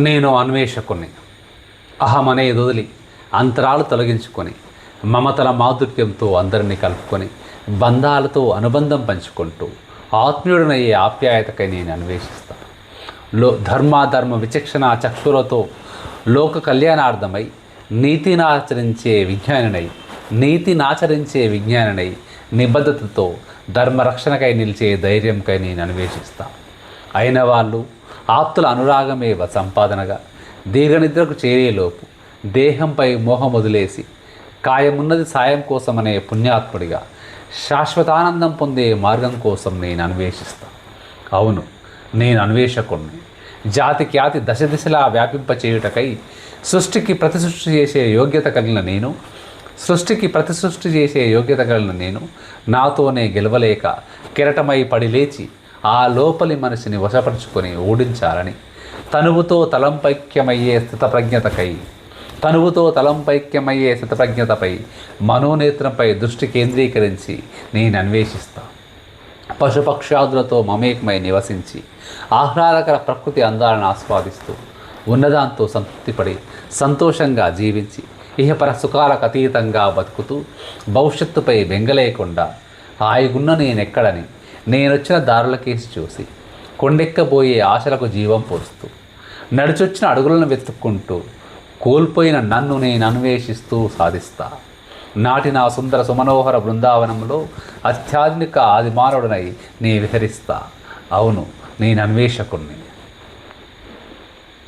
నేను అన్వేషకుణ్ణి. అహమనే వదిలి అంతరాలు తొలగించుకొని మమతల మాధుర్యంతో అందరినీ కలుపుకొని బంధాలతో అనుబంధం పంచుకుంటూ ఆత్మీయుడనయ్యే ఆప్యాయతకై నేను అన్వేషిస్తాను. ధర్మాధర్మ విచక్షణ చక్షులతో లోక కళ్యాణార్థమై నీతినాచరించే విజ్ఞానినై నిబద్ధతతో ధర్మరక్షణకై నిలిచే ధైర్యంకై నేను అన్వేషిస్తాను. అయిన వాళ్ళు ఆప్తుల అనురాగమే సంపాదనగా దీర్ఘనిద్రకు చేరేలోపు దేహంపై మోహం వదిలేసి కాయమున్నది సాయం కోసమనే పుణ్యాత్ముడిగా శాశ్వతానందం పొందే మార్గం కోసం నేను అన్వేషిస్తాను. అవును, నేను అన్వేషకుణ్ణి. జాతి ఖ్యాతి దశ దిశలా వ్యాపింపచేయుటకై సృష్టికి ప్రతిసృష్టి చేసే యోగ్యత కలిగిన నేను నాతోనే గెలవలేక కెరటమై పడి లేచి ఆ లోపలి మనిషిని వశపరుచుకొని ఓడించాలని తనువుతో తలంపైక్యమయ్యే స్థితప్రజ్ఞతపై మనోనేత్రంపై దృష్టి కేంద్రీకరించి నేను అన్వేషిస్తాను. పశుపక్షాదులతో మమేకమై నివసించి ఆహ్లాదకర ప్రకృతి అందాలను ఆస్వాదిస్తూ ఉన్నదాంతో సంతృప్తిపడి సంతోషంగా జీవించి ఇహపర సుఖాలకు అతీతంగా బతుకుతూ భవిష్యత్తుపై బెంగలేకుండా హాయిగున్న నేనెక్కడని నేనొచ్చిన దారులకేసి చూసి కొండెక్కబోయే ఆశలకు జీవం పోస్తూ నడిచొచ్చిన అడుగులను వెతుక్కుంటూ కోల్పోయిన నన్ను నేను అన్వేషిస్తూ సాధిస్తా. నాటి నా సుందర సుమనోహర బృందావనంలో అత్యాధునిక ఆదిమానవుడనై నే విహరిస్తా. అవును, నేను అన్వేషకుణ్ణి.